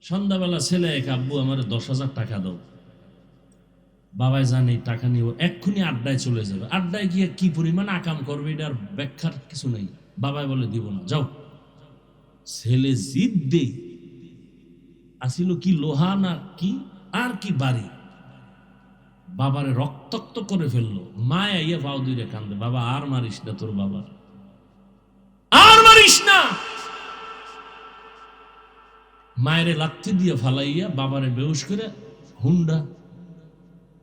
সন্ধ্যাবেলা ছেলে এক, আব্বু আমার 10,000 টাকা দাও। বাবাই জানে টাকা নিয়ে এক্ষুনি আড্ডায় চলে যাবে, আড্ডায় গিয়ে কি পরিমাণ আকাম করবে এটার ব্যাখ্যার কিছু নেই। বাবাই বলে দিব না, যাও। ছেলে জিদ দে, আসিল কি লোহা না কি আর কি বাড়ি, বাবারে রক্তাক্ত করে ফেললো। মায় আইয়া পাও দুইরে কান্দে, বাবা আর মারিস না, তোর বাবার আর মারিস না। মায়েরে লাথি দিয়ে ফালাইয়া বাবারে বেহুশ করে, হুন্ডা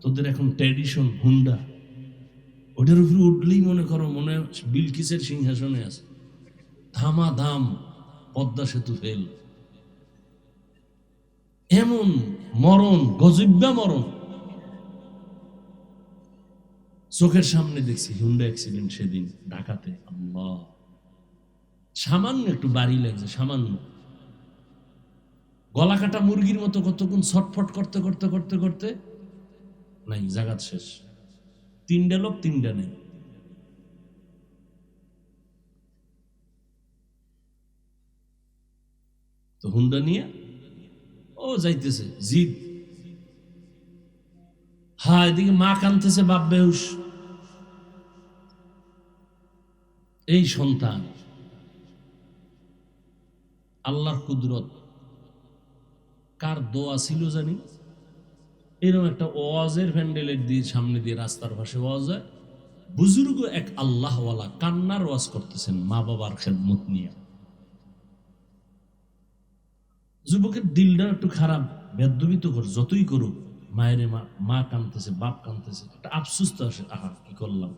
তোদের এখন ট্র্যাডিশন, হুন্ডা ওটার উপরে উঠলেই মনে করো মনে বিলকিসের সিংহাসনে আছে, ধামা ধাম পদ্মা সেতু ফেল। এমন মরণ, গজব্যা মরণ চোখের সামনে দেখছি। হুন্ডা অ্যাক্সিডেন্ট সেদিন ঢাকাতে। আল্লাহ, সামান্য একটু বাড়ি লাগছে, সামান্য গলা কাটা মুরগির মতো কতক্ষণ ছটফট করতে করতে করতে করতে নাই, জাগাত শেষ। 3টা লোক, 3টা নেই। তো হুন্ডা নিয়ে ও যাইতেছে, জিদ। হ্যাঁ, এদিকে মা কানতেছে, বাপ বেহুশ। এই সন্তান, আল্লাহর কুদরত। কার দোয়া ছিল জানি, এরকম একটা ওয়াজের প্যান্ডেলের দিয়ে সামনে দিয়ে রাস্তার পাশে ওয়াজ হয়, বুজুর্গ এক আল্লাহওয়ালা কান্নার ওয়াজ করতেছেন মা বাবার খেদমত নিয়ে। যুবকের দিলটা একটু খারাপ, বেদবিত কর, যতই করুক, মায়ের মা কানতেছে, বাপ কানতেছে, একটা আফসোস তো আসে, আহা কি করলাম,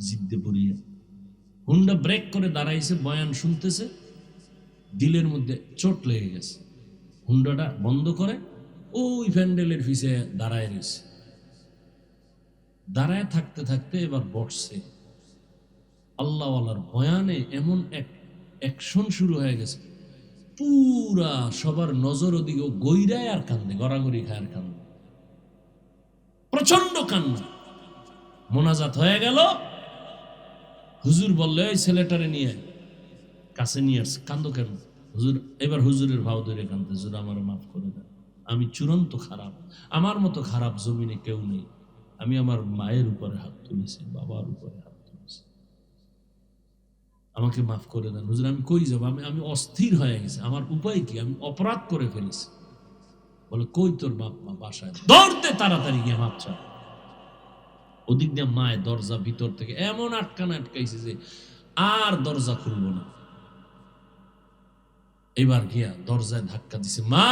জিদ্দে পড়িয়া। হুন্ডা ব্রেক করে দাঁড়াইছে, বয়ান শুনতেছে, দিলের মধ্যে চোট লেগে গেছে। হুন্ডাটা বন্ধ করে ওই প্যান্ডেলের পিছে দাঁড়ায় রয়েছে। দাঁড়ায় থাকতে থাকতে এবার বসছে। আল্লাহওয়ালার বয়ানে এমন এক অ্যাকশন শুরু হয়ে গেছে, পুরা সবার নজর ওদিকে, গইরায় আর কান্দে, গড়াগড়ি খায় আর কান্দে, প্রচন্ড কান্না। মোনাজাত হয়ে গেল, হুজুর বললে ওই ছেলেটারে নিয়ে কাছে নিয়ে আসছে। কান্দো কেন হুজুর? এবার হুজুরের ভাও ধরে কান্দে, হুজুর আমার মাফ করে দেন, আমি চূড়ান্ত খারাপ, আমার মতো খারাপ জমিনে কেউ নেই, আমি আমার মায়ের উপরে হাত তুলেছি, বাবার উপরে হাত তুলেছি, আমাকে মাফ করে দেন হুজুর। আমি কই যাব, আমি অস্থির হয়ে গেছি, আমার উপায় কি, আমি অপরাধ করে ফেলেছি। বলে কই তোর বাপ মা? বাসায়। দৌড়তে তাড়াতাড়ি গিয়ে মাপ চা। ওদিক দিয়ে মায়ের দরজা ভিতর থেকে এমন আটকাইছে যে আর দরজা খুলবো না। এবার গিয়া দরজায় ধাক্কা দিছে, মা,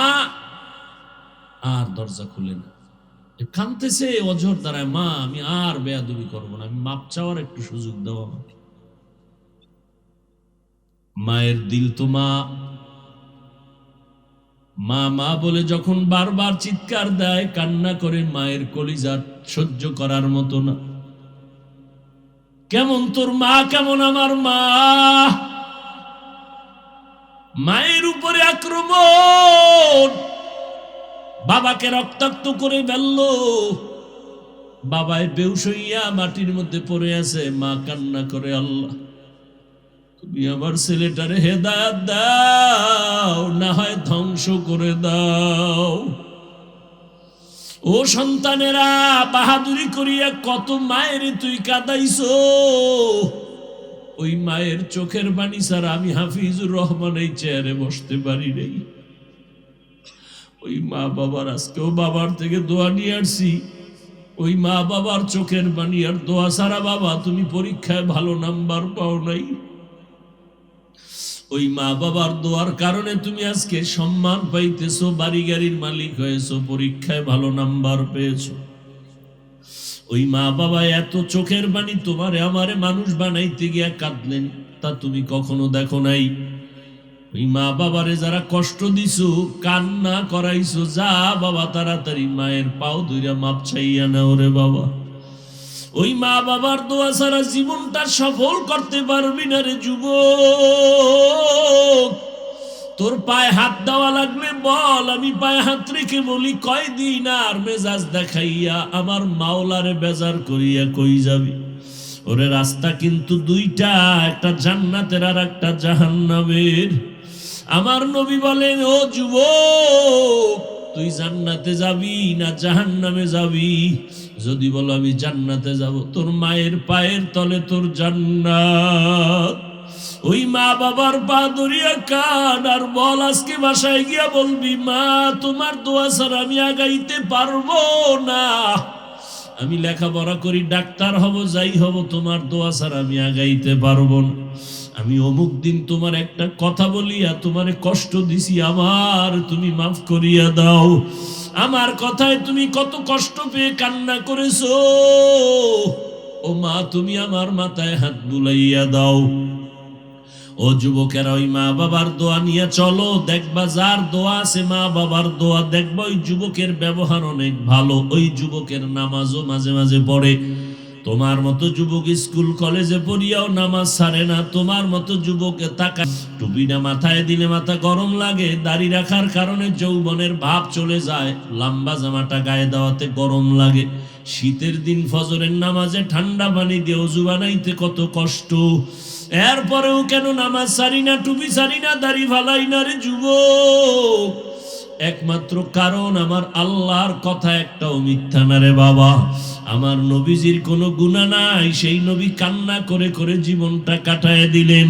আর দরজা খুলে না। কানতেছে অজর দ্বারায়, মা আমি আর বেয়াদবি করবো না, আমি মাপ চাওয়ার একটু সুযোগ দাও আমাকে। মায়ের দিল তো মা, মা মা বলে যখন বারবার চিৎকার দেয়, কান্না করে, মায়ের কলিজা সহ্য করার মতো না। কেমন তোর মা, কেমন আমার মা? মায়ের উপরে আক্রমণ, বাবাকে রক্তাক্ত করে ফেলল। বাবায় বেহুশ হইয়া মাটির মধ্যে পড়ে আছে, মা কান্না করে, আল্লাহ তুমি আমার ছেলেটারে হেদায়েত দাও, না হয় ধ্বংস করে দাও। ও সন্তানেরা, বাহাদুরি করিয়া কত মায়ের তুই কাঁদাইছো, ওই মায়ের চোখের বাণী ছাড়া আমি হাফিজুর রহমান এই চেয়ারে বসতে পারি নাই। ওই মা বাবার, আজকেও বাবার থেকে দোয়া নিয়ে আসছি, ওই মা বাবার চোখের বাণী আর দোয়া ছাড়া বাবা তুমি পরীক্ষায় ভালো নাম্বার পাও নাই। ওই মা বাবার দোয়ার কারণে তুমি আজকে সম্মান পাইতেছো, বাড়ি গাড়ির মালিক হয়েছো, পরীক্ষায় ভালো নাম্বার পেয়েছো। ওই মা বাবা এত চোখের বাণী তোমারে আমারে মানুষ বানাইতে গিয়া কাঁদলেন, তা তুমি কখনো দেখো নাই? ওই মা বাবারে যারা কষ্ট দিছো, কান্না করাইছো, যা বাবা তাড়াতাড়ি মায়ের পাও ধইরা মাপ চাইয়া নাও রে বাবা। ওই মা বাবার দোয়া ছাড়া জীবনটা সফল করতে পারবি না রে যুবক। তোর পায়ে হাত দেওয়া লাগলে বল, আমি পায়ে হাত রেখে বলি কয়দিন আর মেজাজ দেখাইয়া আমার মাওলারে বেজার করিয়া কই যাবি? ওরে রাস্তা কিন্তু দুইটা, একটা জান্নাতের আর একটা জাহান্নামের। আমার নবী বলেন, ও যুবক জান্নাতে যাবি না জাহান্নামে যাবি? যদি বলো আমি জান্নাতে যাব, তোর মায়ের পায়ের তলে তোর জান্নাত। ওই মা বাবার পা ধরিয়া কান আর বল, আজকে বাসায় গিয়া বলবি, মা তোমার দোয়া ছাড়া আমি আগাইতে পারবো না। আমি লেখাপড়া করি, ডাক্তার হব, যাই হব, তোমার দোয়া ছাড়া আমি আগাইতে পারবো না। আমি অমুক দিন তোমার একটা কথা বলিয়া তোমারে কষ্ট দিছি, আমার তুমি মাফ করিয়া দাও। আমার কথায় তুমি কত কষ্ট পেয়ে কান্না করেছো, ও মা তুমি আমার মাথায় হাত বুলাইয়া দাও। ও যুবকেরা, ওই মা বাবার দোয়া নিয়ে চলো, দেখবা যার দোয়া আছে মা বাবার দোয়া, দেখবা ওই যুবকের ব্যবহার অনেক ভালো, ওই যুবকের নামাজও মাঝে মাঝে পড়ে। তোমার মতো যুবক স্কুল কলেজে পড়িয়াও নামাজ ছাড়ে না। তোমার মতো যুবকে তাকা, টুপিটা মাথায় দিলে মাথা গরম লাগে, দাড়ি রাখার কারণে যৌবনের ভাব চলে যায়, লম্বা জামাটা গায়ে দেওয়াতে গরম লাগে। শীতের দিন ফজরের নামাজে ঠান্ডা পানি দিয়ে ওযু বানাইতে কত কষ্ট। এরপরেও কেন নামাজ ছাড়ি না, টুপি ছাড়ি না, দাড়ি ফালাই না রে যুবক? একমাত্র কারণ আমার আল্লাহর কথা একটাও মিথ্যা না রে বাবা। আমার নবীজির কোনো গুনাহ নাই, সেই নবী কান্না করে করে জীবনটা কাটায় দিলেন।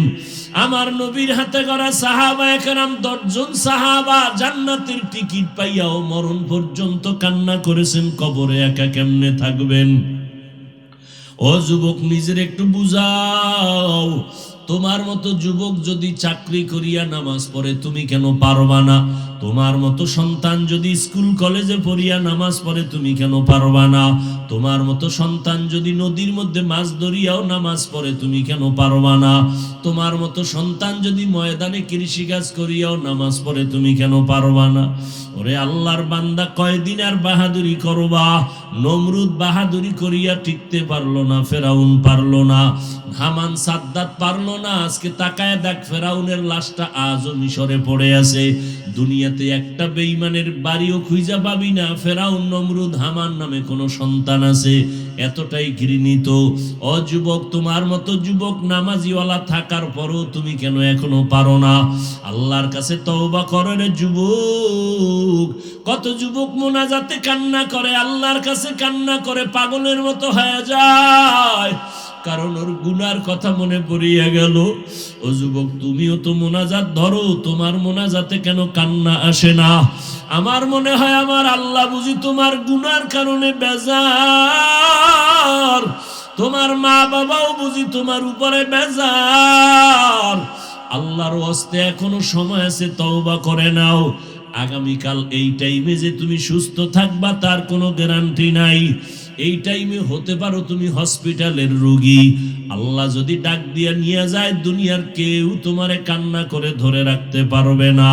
আমার নবীর হাতে গড়া সাহাবায়ে কেরাম 10 জন সাহাবা জান্নাতের টিকিট পাইয়াও মরণ পর্যন্ত কান্না করেছেন, কবরে একা কেমনে থাকবেন? ও যুবক, নিজের একটু বুঝাও। তোমার মতো যুবক যদি চাকরি করিয়া নামাজ পড়ে, তুমি কেন পারবা না? তোমার মতো সন্তান যদি স্কুল কলেজে পড়িয়া নামাজ পড়ে, তুমি কেন পারবা না? তোমার মতো সন্তান যদি নদীর মধ্যে মাছ ধরিয়াও নামাজ পড়ে, তুমি কেন পারবা না? তোমার মতো সন্তান যদি ময়দানে কৃষিকাজ করিয়াও নামাজ পড়ে, তুমি কেন পারবা না? ওরে আল্লাহর বান্দা, কয়দিন আর বাহাদুরি করবা? নমরুদ বাহাদুরি করিয়া টিকতে পারলো না, ফেরাউন পারলো না, হামান সাদ্দাত পারলো না। আজকে তাকায় দেখ, ফেরাউনের লাশটা আজও মিশরে পড়ে আছে। দুনিয়াতে একটা বেঈমানের বাড়িও খুঁজা পাবি না ফেরাউন, নমরুদ, হামান নামে কোনো সন্তান আছে। এতটাই ঘৃণিত। ও যুবক, তোমার মতো যুবক নামাজিওয়ালা থাকার পরও তুমি কেন এখনো পারো না? আল্লাহর কাছে তওবা করো রে যুবক। কত যুবক মোনাজাতে কান্না করে, আল্লাহর কাছে কান্না করে পাগলের মতো হয়ে যায়, কারণ ওর গুনার কথা মনে পড়িয়া গেল। ও যুবক, তুমিও তো মোনাজাত ধরো, তোমার মোনাজাতে কেন কান্না আসে না? আমার মনে হয় আমার আল্লাহ বুঝি তোমার গুনার কারণে বেজার, তোমার মা বাবাও বুঝি তোমার উপরে বেজার। আল্লাহর ওয়াস্তে এখনো সময় আছে, তওবা করে নাও। আগামীকাল এই টাইমে যে তুমি সুস্থ থাকবা তার কোনো গ্যারান্টি নাই। এই টাইমে হতে পারো তুমি হসপিটালের রোগী। আল্লাহ যদি ডাক দিয়া নিয়ে যায়, দুনিয়ার কেউ তোমারে কান্না করে ধরে রাখতে পারবে না।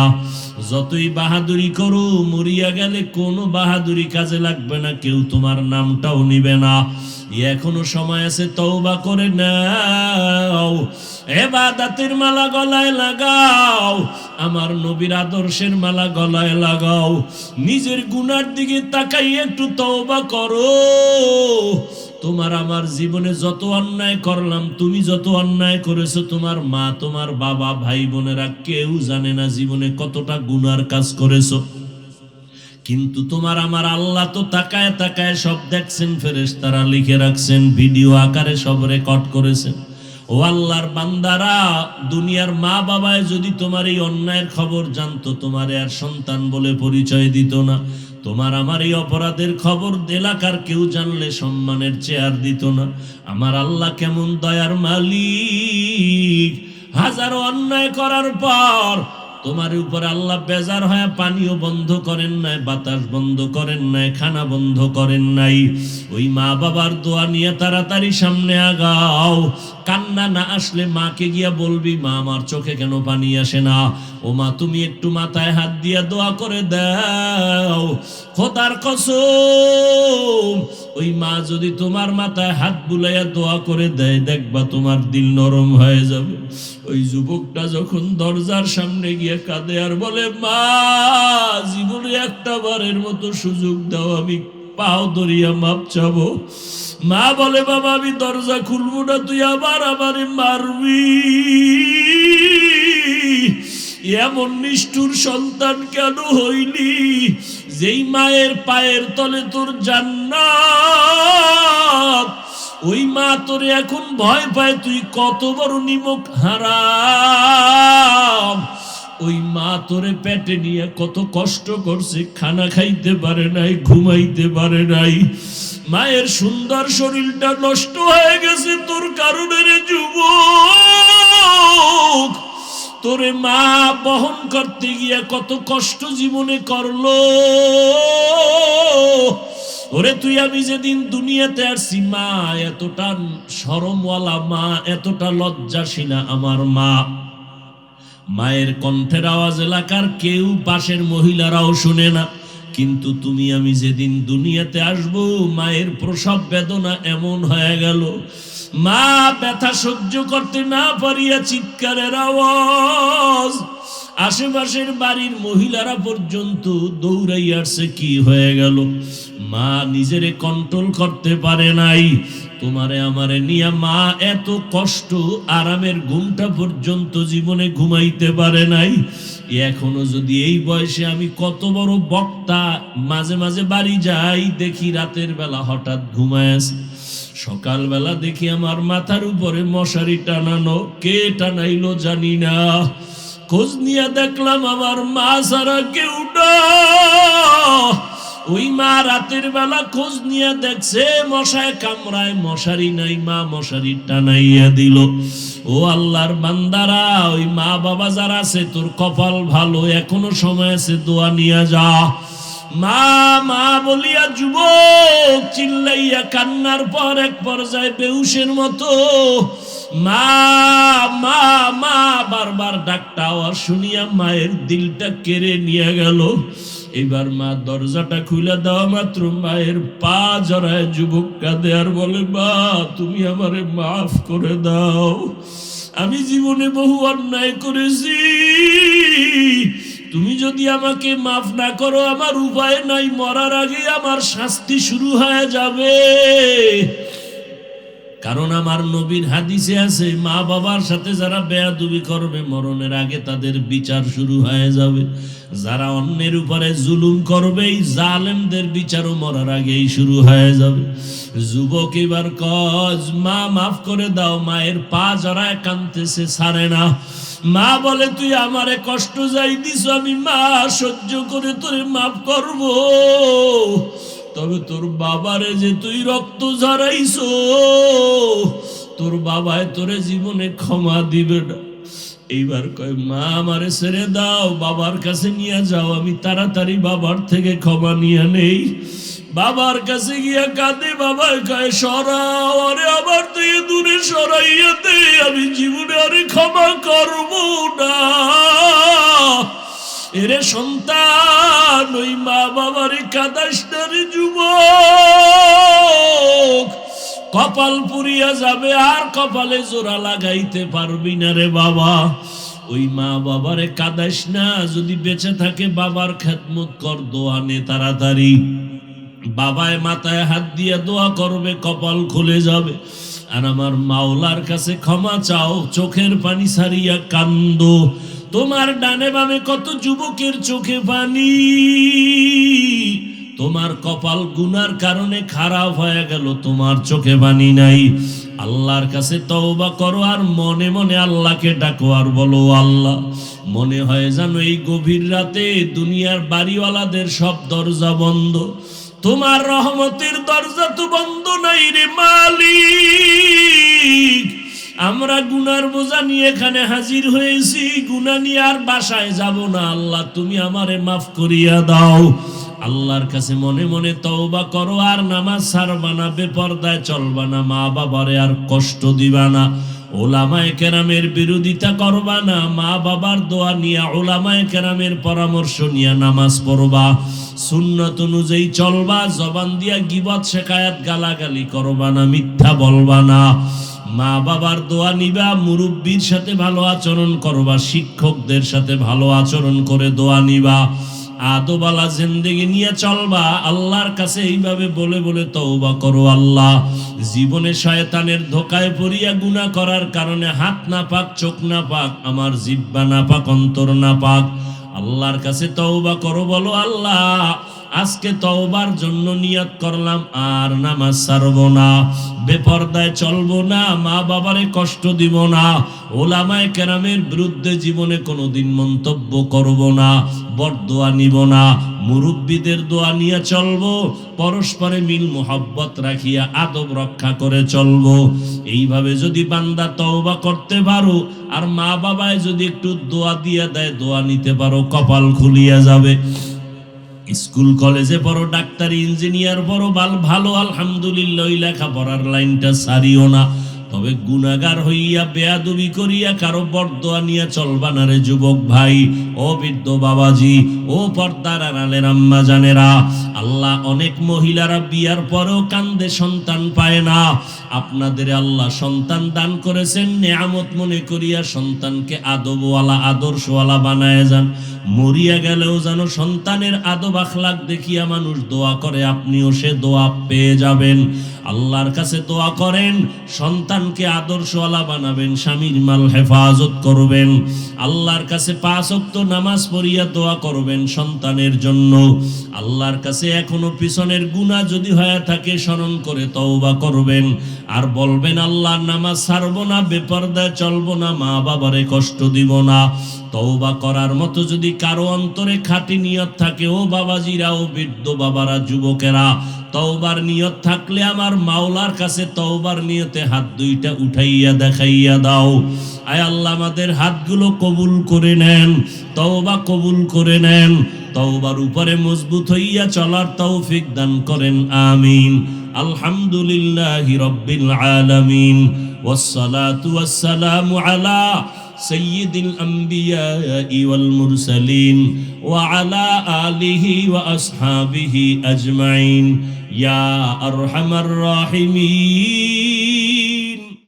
যতই বাহাদুরি করো, মরিয়া গেলে কোনো বাহাদুরি কাজে লাগবে না, কেউ তোমার নামটাও নিবে না। এখনো সময় আছে, তওবা করে নাও, ইবাদতের মালা গলায় লাগাও, আমার নবীর আদর্শের মালা গলায় লাগাও। নিজের গুনার দিকে তাকাই একটু তওবা করো। তোমার আমার জীবনে যত অন্যায় করলাম, তুমি যত অন্যায় করেছো, তোমার মা, তোমার বাবা, ভাই বোনেরা কেউ জানে না জীবনে কতটা গুনার কাজ করেছো। কিন্তু তোমার আমার আল্লাহ তো তাকায় তাকায় সব দেখছেন, ফেরেশতারা লিখে রাখছেন, ভিডিও আকারে সব রেকর্ড করেছেন। ও আল্লাহর বান্দারা, দুনিয়ার মা বাবায় যদি তোমার এই অন্যায়ের খবর জানতো, তোমারে আর সন্তান বলে পরিচয় দিত না। তোমার আমার এই অপরাধের খবর এলাকার কেউ জানলে সম্মানের চেয়ার দিত না। আমার আল্লাহ কেমন দয়ার মালিক! হাজারো অন্যায় করার পর তোমার উপর আল্লাহ বেজার হয়ে পানিও বন্ধ করেন নাই, বাতাস বন্ধ করেন নাই, খানা বন্ধ করেন নাই। ওই মা বাবার দোয়া নিয়ে তাড়াতাড়ি সামনে আগাও। কান্না না আসলে মাকে গিয়া বলবি, মা আমার চোখে কেন পানি আসে না? ও মা, তুমি একটু মাথায় হাত দিয়া দোয়া করে দাও। খোদার কসম, ওই মা যদি তোমার মাথায় হাত বুলাইয়া দোয়া করে দেয়, দেখবা তোমার দিল নরম হয়ে যাবে। ওই যুবকটা যখন দরজার সামনে গিয়ে কাঁদে আর বলে, মা জীবনে একটা বারের মতো সুযোগ দাও, আমি পাও ধরিয়া মাপ চাবো। মা বলে, বাবা আমি দরজা খুলবো না, তুই আবার আমারে মারবি। এমন নিষ্ঠুর সন্তান কেন হইলি যেই মায়ের পায়ের তলে তোর জান্নাত, ওই মা তোরে এখন ভয় পায় তুই কত বড় নিমক হারাম। ওই মা তোরে পেটে নিয়ে কত কষ্ট করছে, খানা খাইতে পারে নাই, ঘুমাইতে পারে নাই। মায়ের সুন্দর শরীরটা নষ্ট হয়ে গেছে তোর কারণে রে যুবক। তোরে মা বহন করতে গিয়ে কত কষ্ট জীবনে করলো। ওরে তুই আমি যেদিন দুনিয়াতে আসছি, মা এতটা শরমওয়ালা মা, এতটা লজ্জাশীলা আমার মা। মায়ের কণ্ঠের আওয়াজ এলাকার কেউ, পাশের মহিলারাও শুনে না। কিন্তু তুমি আমি যেদিন দুনিয়াতে আসব, মায়ের প্রসব বেদনা এমন হয়ে গেল, মা ব্যথা সহ্য করতে না পারিয়া চিৎকারের আওয়াজ, আশেপাশের বাড়ির মহিলারা পর্যন্ত দৌড়াই আসছে। কি হয়ে গেল? মা নিজেরে কন্ট্রোল করতে পারে নাই। তোমারে আমারে নিয়া মা এত কষ্ট, আরামের ঘুমটা পর্যন্ত জীবনে ঘুমাইতে পারে নাই। এখনো যদি এই বয়সে আমি কত বড় বক্তা, মাঝে মাঝে বাড়ি যাই, দেখি রাতের বেলা হঠাৎ ঘুমায় আছে, সকালবেলা দেখি আমার মাথার উপরে মশারি টানানো, কে টানাইলো জানি না। খোঁজ নিয়ে দেখলাম আমার মা ছাড়া কেউ না। ওই মা রাতের বেলা খোঁজ নিয়ে দেখছে মশায় কামড়ায়, মশারি নাই, মা মশারি টানাইয়া দিল। ও আল্লাহর বান্দারা, ওই মা বাবা যারা আছে তোর কপাল ভালো, এখনো সময় আছে, দোয়া নিয়ে যা। মা মা বলিয়া যুবক চিল্লাইয়া কান্নার পর এক পর্যায়ে বেহুশের মতো মা মা মা বারবার ডাকটা আওয়াজ শুনিয়া মায়ের দিলটা কেড়ে নিয়ে গেল। এবার মা দরজাটা খুলে দেওয়া মাত্র মায়ের পা জড়ায় যুবক কাঁদে আর বলে, মা তুমি আমারে মাফ করে দাও, আমি জীবনে বহু অন্যায় করেছি, তুমি যদি আমাকে মাফ না করো আমার উপায় নাই, মরার আগে আমার শাস্তি শুরু হয়ে যাবে। কারণ আমার নবীর হাদিসে আছে, মা বাবার সাথে যারা বেয়াদবি করবে মরণের আগে তাদের বিচার শুরু হয়ে যাবে। যারা অন্যের উপরে জুলুম করবে, এই জালেমদের বিচারও মরার আগেই শুরু হয়ে যাবে। যুবক এবার কজ, মা মাফ করে দাও। মায়ের পা জড়ায় কাঁদতেছে, ছাড়ে না। মা বলে, তুই আমারে কষ্ট যাই দিস, আমি মা সহ্য করে তোরে মাফ করব, তবে তোর বাবারে যে তুই রক্ত ঝরাইছো, তোর বাবায় তোরে জীবনে ক্ষমা দিবে না। এইবার কয়, মা আমারে ছেড়ে দাও, বাবার কাছে নিয়ে যাও, আমি তাড়াতাড়ি বাবার থেকে ক্ষমা নিয়ে নেই। বাবার কাছে গিয়া কাঁদে, বাবা কয়, সরাও, আরে আমার থেকে দূরে সরাইয়া দে, আমি জীবনে আরে ক্ষমা করব না। এরে সন্তান, ওই মা বাবারে কাঁদাস না রে যুবক, কপাল পুড়িয়া যাবে, আর কপালে জোড়া লাগাইতে পারবি না রে বাবা। ওই মা বাবারে কাঁদাস না, যদি বেঁচে থাকে বাবার খেদমত কর, দোয়া নে তাড়াতাড়ি। বাবায় মাথায় হাত দিয়ে দোয়া করবে, কপাল খুলে যাবে। আর আমার মাওলার কাছে ক্ষমা চাও, চোখের পানি ছাড়িয়া কান্দো। তোমার ডানে বামে কত যুবকের চোখে পানি, তোমার কপাল গুনার কারণে খারাপ হয়ে গেল, তোমার চোখে পানি নাই। আল্লাহর কাছে তওবা করো, আর মনে মনে আল্লাহকে ডাকো, আর বলো, আল্লাহ, মনে হয় জানো এই গভীর রাতে দুনিয়ার বাড়িওয়ালাদের সব দরজা বন্ধ, তোমার রহমতের দরজা তো বন্ধ নাই রে মালিক। আমরা গুনার বোঝা নিয়ে এখানে হাজির হয়েছি, গুনাহ নিয়ে আর বাসায় যাব না। আল্লাহ তুমি আমারে মাফ করিয়া দাও। আল্লাহর কাছে মনে মনে তওবা করো, আর নামাজ ছাড়বা না, বেপরদায় চলবা না, মা বাবারে আর কষ্ট দিবা না, ওলামায়ে কেরামের বিরোধিতা করবা না, মা বাবার দোয়া নিয়ে ওলামায়ে কেরামের পরামর্শ নিয়ে নামাজ পড়বা, সুন্নাত অনুযায়ী চলবা, জবান দিয়া গীবত শিকায়াত গালাগালি করবা না, মিথ্যা বলবা না, মা বাবার দোয়া নিবা, মুরব্বির সাথে ভালো আচরণ করবা, শিক্ষকদের সাথে ভালো আচরণ করে দোয়া নিবা। আদবালা জিন্দেগি নিয়ে চলবা। আল্লাহর কাছে এইভাবে বলে বলে তওবা করো, আল্লাহ জীবনে শয়তানের ধোকায় পড়িয়া গুনাহ করার কারণে হাত না পাক, চোখ না পাক, আমার জিহ্বা না পাক, অন্তর না পাক, আল্লাহর কাছে তওবা করো। বলো আল্লাহ আজকে তওবার জন্য নিয়ত করলাম, আর নামাজ ছাড়বো না, বেপরদায় চলবো না, মা বাবারে কষ্ট দিব না, ওলামায়ে কেরামের বিরুদ্ধে জীবনে কোনোদিন মন্তব্য করব না, বরদোয়া নিব না, মুরব্বীদের দোয়া নিয়ে চলবো, পরস্পরে মিল মোহাব্বত রাখিয়া আদব রক্ষা করে চলবো। এইভাবে যদি বান্দা তওবা করতে পারো, আর মা বাবায় যদি একটু দোয়া দিয়ে দেয়, দোয়া নিতে পারো, কপাল খুলিয়া যাবে। স্কুল কলেজে পড়ো, ডাক্তারি ইঞ্জিনিয়ার পড়ো, ভালো আলহামদুলিল্লাহ, ওই লেখাপড়ার লাইনটা ছাড়িও না। তবে গুনাহগার হইয়া বেয়াদবি করিয়া কারো বরদোয়া নিয়ে চলবা না রে যুবক ভাই, ও বৃদ্ধ বাবাজি, ও পর্দার আড়ালের আম্মা জানেরা। আল্লাহ অনেক মহিলারা বিয়ার পরেও কান্দে, সন্তান পায় না। আপনাদের আল্লাহ সন্তান দান করেছেন, নেয়ামত মনে করিয়া সন্তানকে আদবওয়ালা, আদর্শওয়ালা বানায় যান। মরিয়া গেলেও যেন সন্তানের আদব আখলাক দেখিয়া মানুষ দোয়া করে, আপনিও সে দোয়া পেয়ে যাবেন। আল্লাহর কাছে দোয়া করেন, সন্তানকে আদর্শওয়ালা বানাবেন, স্বামীর মাল হেফাজত করবেন। আল্লাহর কাছে 5 ওয়াক্ত নামাজ পড়িয়া দোয়া করবেন সন্তানের জন্য। আল্লাহর কাছে এখনো পিছনের গুনাহ যদি হয়ে থাকে স্মরণ করে তওবা করবেন, আর বলবেন আল্লাহ নামাজ ছাড়বো না, বেপরদায় চলবো না, মা বাবারে কষ্ট দিব না। তওবা করার মতো যদি কারো অন্তরে খাঁটি নিয়ত থাকে, ও বাবাজিরা, ও বৃদ্ধ বাবারা, যুবকেরা, তওবার নিয়ত থাকলে আমার মাওলার কাছে তওবার নিয়তে হাত দুইটা উঠাইয়া দেখাইয়া দাও। আয় আল্লাহ আমাদের হাতগুলো কবুল করে নেন, তওবা কবুল করে নেন, তওবার উপরে মজবুত হইয়া চলার তৌফিক দান করেন, আমিন। আলহামদুলিল্লাহি রাব্বিল আলামিন, ওয়াসসালাতু ওয়াসসালামু আলা সাইয়্যিদিল আমবিয়াই ওয়াল মুরসালিন ওয়া আলা আলিহি ওয়া আসহাবিহি আজমাইন ইয়া আরহামার রাহিমিন।